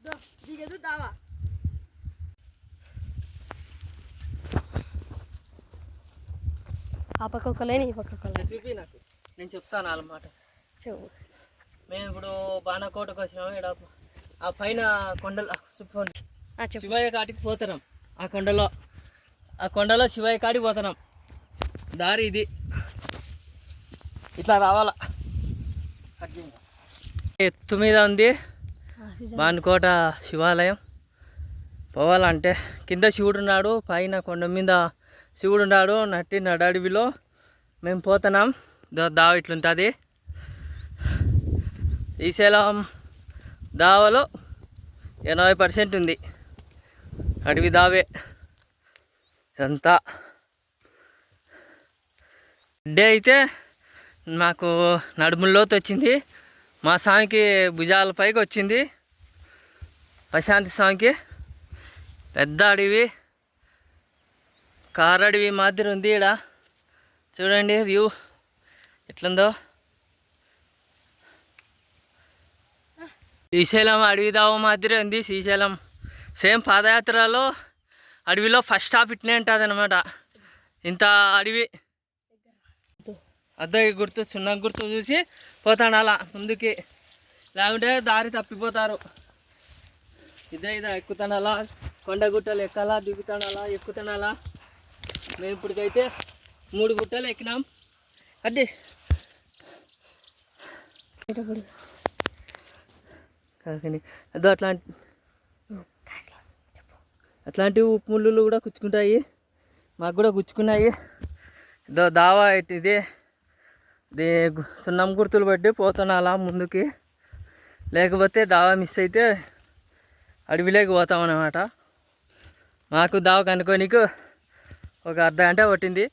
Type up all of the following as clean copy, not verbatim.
ఆ పక్క ఒక లైన్, ఈ పక్క ఒక లైన్. చూపి నాకు, నేను చెప్తాను అన్నమాట. చెప్పు. మేము ఇప్పుడు బాణకోటకు వచ్చినాము. ఇక్కడ ఆ పైన కొండలు చూసుకోండి, చెప్పు. శివయ్య కాటికి పోతున్నాం. ఆ కొండలో శివయ్య కాటికి పోతున్నాం. దారి ఇది, ఇట్లా రావాలా. ఎత్తు మీద ఉంది బాణకోట శివాలయం. పోవాలంటే కింద శివుడు ఉన్నాడు, పైన కొండ మీద శివుడు ఉన్నాడు. నడడివిలో మేము పోతున్నాం. దావ ఇట్లుంటుంది. శ్రీశైలం దావలో 80% ఉంది అడవి దావే. ఇదంతా డే అయితే మాకు నడుముల్లోకి వచ్చింది. మా స్వామికి భుజాల పైకి వచ్చింది. ప్రశాంతి స్వామికి పెద్ద అడవి, కారడవి మాదిరి ఉంది. ఇక్కడ చూడండి వ్యూ ఎట్లుందో. శ్రీశైలం అడవి దావ మాదిరి ఉంది. శ్రీశైలం సేమ్ పాదయాత్రలో అడవిలో ఫస్ట్ స్టాప్ ఇట్నే ఉంటుంది అనమాట. ఇంత అడవి అద్దె గుర్తు, చిన్న గుర్తు చూసి పోతాడు అలా ముందుకి, లేకుంటే దారి తప్పిపోతారు. ఇదే ఎక్కుతానలా, కొండ గుట్టలు ఎక్కాలా, దిగుతానలా, ఎక్కుతానలా. మేము ఇప్పటికైతే 3 గుట్టలు ఎక్కినాం. అడ్డి అదో అట్లాంటివి ఉప్పు ముళ్ళు కూడా గుచ్చుకుంటాయి. మాకు కూడా గుచ్చుకున్నాయి. ఇదో దావా ఇదే సున్నం గుర్తులు బట్టి పోతాను అలా ముందుకి. లేకపోతే దావా మిస్ అయితే అడవిలోకి పోతామన్నమాట. మాకు దావ కనుక్కోనికి ఒక అర్ధగంట పట్టింది.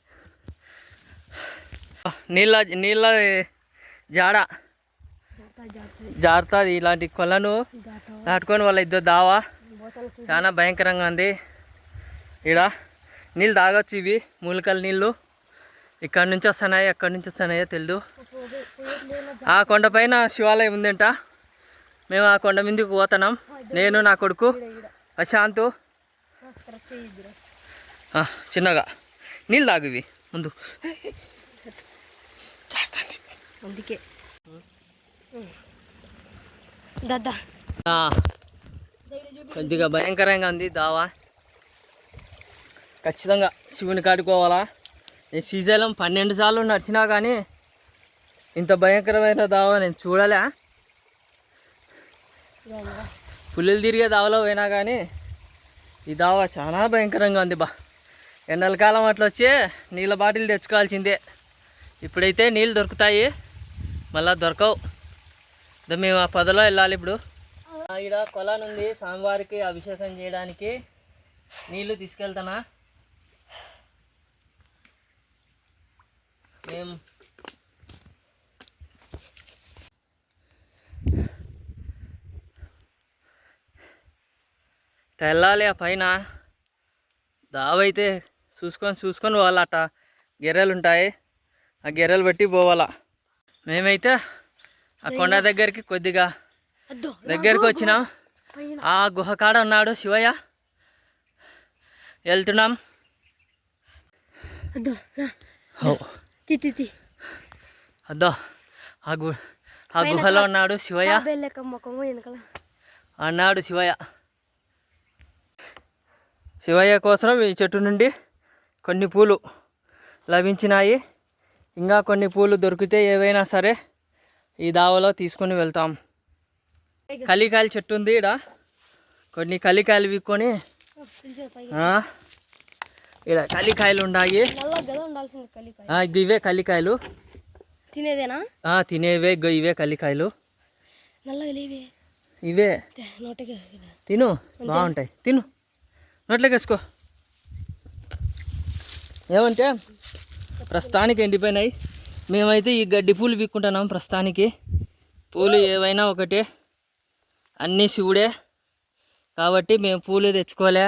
నీళ్ళ జారుతుంది. ఇలాంటి కొలను దాటుకొని వాళ్ళ ఇద్దరు దావా చాలా భయంకరంగా ఉంది. ఇక్కడ నీళ్ళు తాగొచ్చు. ఇవి మూలికల నీళ్ళు ఇక్కడ నుంచి వస్తున్నాయి, ఎక్కడి నుంచి వస్తున్నాయో తెలియదు. ఆ కొండపైన శివాలయం ఉందంట. మేము ఆ కొండ మీదకి పోతున్నాం. నేను, నా కొడుకు ప్రశాంతు. చిన్నగా నీళ్ళు తాగు. ఇవి ముందు కొద్దిగా భయంకరంగా ఉంది దావా. ఖచ్చితంగా శివుని కాడుకోవాలా. నేను శ్రీశైలం 12 సార్లు నడిచినా కానీ ఇంత భయంకరమైన దావా నేను చూడలే. పులులు తిరిగే దావలో పోయినా కానీ ఈ దావా చాలా భయంకరంగా ఉంది. ఎండల కాలం అట్లా వచ్చి నీళ్ళ బాటిల్ తెచ్చుకోవాల్సిందే. ఇప్పుడైతే నీళ్ళు దొరుకుతాయి, మళ్ళీ దొరకవు. మేము ఆ పొదలో వెళ్ళాలి. ఇప్పుడు ఇక్కడ కొలను ఉంది, స్వామివారికి అభిషేకం చేయడానికి నీళ్ళు తీసుకెళ్తానా. మేము వెళ్ళాలి. ఆ పైన దావైతే చూసుకొని పోవాలట. గెర్రెలు ఉంటాయి, ఆ గెర్రెలు బట్టి పోవాలా. మేమైతే ఆ కొండ దగ్గరికి కొద్దిగా దగ్గరికి వచ్చినాం. ఆ గుహ కాడ ఉన్నాడు శివయ్య. వెళ్తున్నాం. అద్దో ఆ గుహలో ఉన్నాడు శివయ్య. అన్నాడు శివయ్య కోసం ఈ చెట్టు నుండి కొన్ని పూలు లభించినాయి. ఇంకా కొన్ని పూలు దొరికితే ఏవైనా సరే ఈ దావలో తీసుకొని వెళ్తాం. కలికాయల చెట్టు ఉంది. ఇక్కడ కొన్ని కలికాయలు వీక్కొని ఇక్కడ కలికాయలు ఉన్నాయి. ఇవే కలికాయలు తినేదేనా? తినేవే. ఇవే కలికాయలు. ఇవే తిను, బాగుంటాయి. తిను, నోట్లోకి వేసుకో. ఏమంటే ప్రస్తుతానికి ఎండిపోయినాయి. మేమైతే ఈ గడ్డి పూలు వీక్కుంటున్నాం. ప్రస్తుతానికి పూలు ఏవైనా ఒకటే, అన్నీ శివుడే కాబట్టి మేము పూలు తెచ్చుకోలే,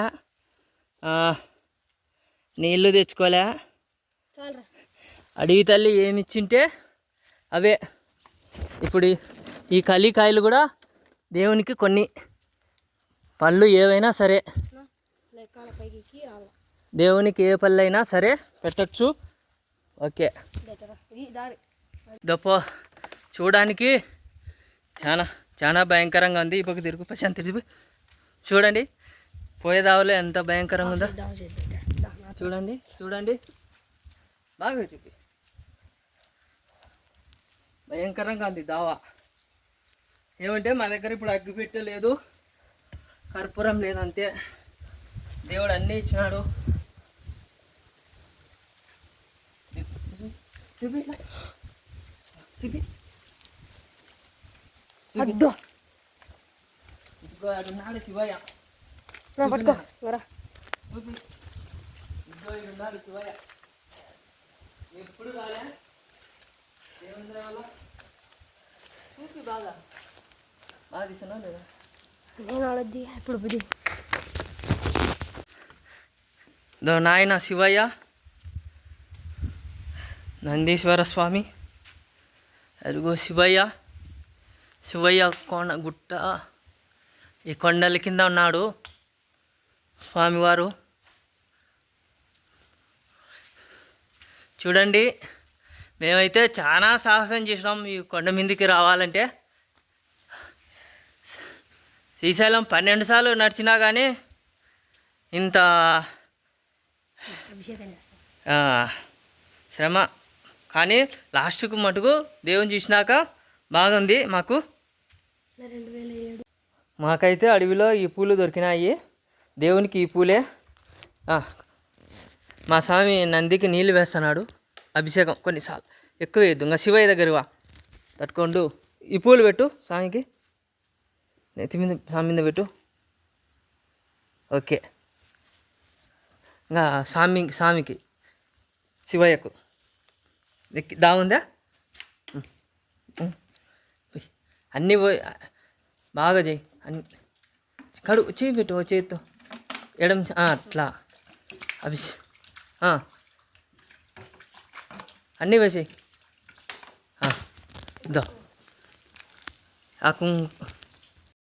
నీళ్ళు తెచ్చుకోలే. అడవి తల్లి ఏమిచ్చింటే అవే. ఇప్పుడు ఈ కలికాయలు కూడా దేవునికి కొన్ని పళ్ళు ఏవైనా సరే లెక్కల పైకి ఎక్కి రావాలి. దేవునికి ఏ పళ్ళు అయినా సరే పెట్టచ్చు. ఓకే ఈ దారి దప్ప చూడడానికి చాలా చాలా భయంకరంగా ఉంది. ఈ పక్క తిరుగు ప్రశాంత్ తిరిగి చూడండి, పోయేదావలో ఎంత భయంకరంగా ఉందో చూడండి. చూడండి బాగా చూపి, భయంకరంగా ఉంది దావా. ఏమంటే మా దగ్గర ఇప్పుడు అగ్గిపెట్టె లేదు, కర్పూరం లేదు, అంతే. దేవుడు అన్నీ ఇచ్చినాడు. చూపి చూపి అద్దో ఇదిగో అడున్నాడు శివయ్య. పట్టుకో మరా. చూపి ఇదిగో ఇడున్నాడు శివయ్య. ఎప్పుడు రాలే దేవుని దయ వల్ల. చూపి బాగా బాగా తీసినా లేదా? నేను ఆడద్ది ఇప్పుడు బుద్ధి. దో నాయన శివయ్య, నందీశ్వర స్వామి, అదిగో శివయ్య. శివయ్య గుట్ట ఈ కొండల కింద ఉన్నాడు స్వామివారు. చూడండి, మేమైతే చాలా సాహసం చేసినాం ఈ కొండ మీదకి రావాలంటే. శ్రీశైలం 12 సార్లు నడిచినా కానీ ఇంత అభిషేకం చేస్తా. శ్రమ కానీ లాస్ట్కు మటుకు దేవుని చూసినాక బాగుంది మాకు. 2007 మాకైతే అడవిలో ఈ పూలు దొరికినాయి. దేవునికి ఈ పూలే. మా స్వామి నందికి నీళ్ళు వేస్తున్నాడు, అభిషేకం కొన్నిసార్లు ఎక్కువ వేయద్దు. ఇంకా శివయ్య దగ్గరవా తట్టుకోండు. ఈ పూలు పెట్టు స్వామికి, నెత్తి మీద స్వామి మీద పెట్టు. ఓకే, ఇంకా స్వామికి శివయ్యకు దాగుందా? అన్నీ పోయి బాగా చేయి. అన్ని కడుగు, చేయి పెట్టు చేతితో ఎడం అట్లా అన్నీ వేసేయి. ఇద్దా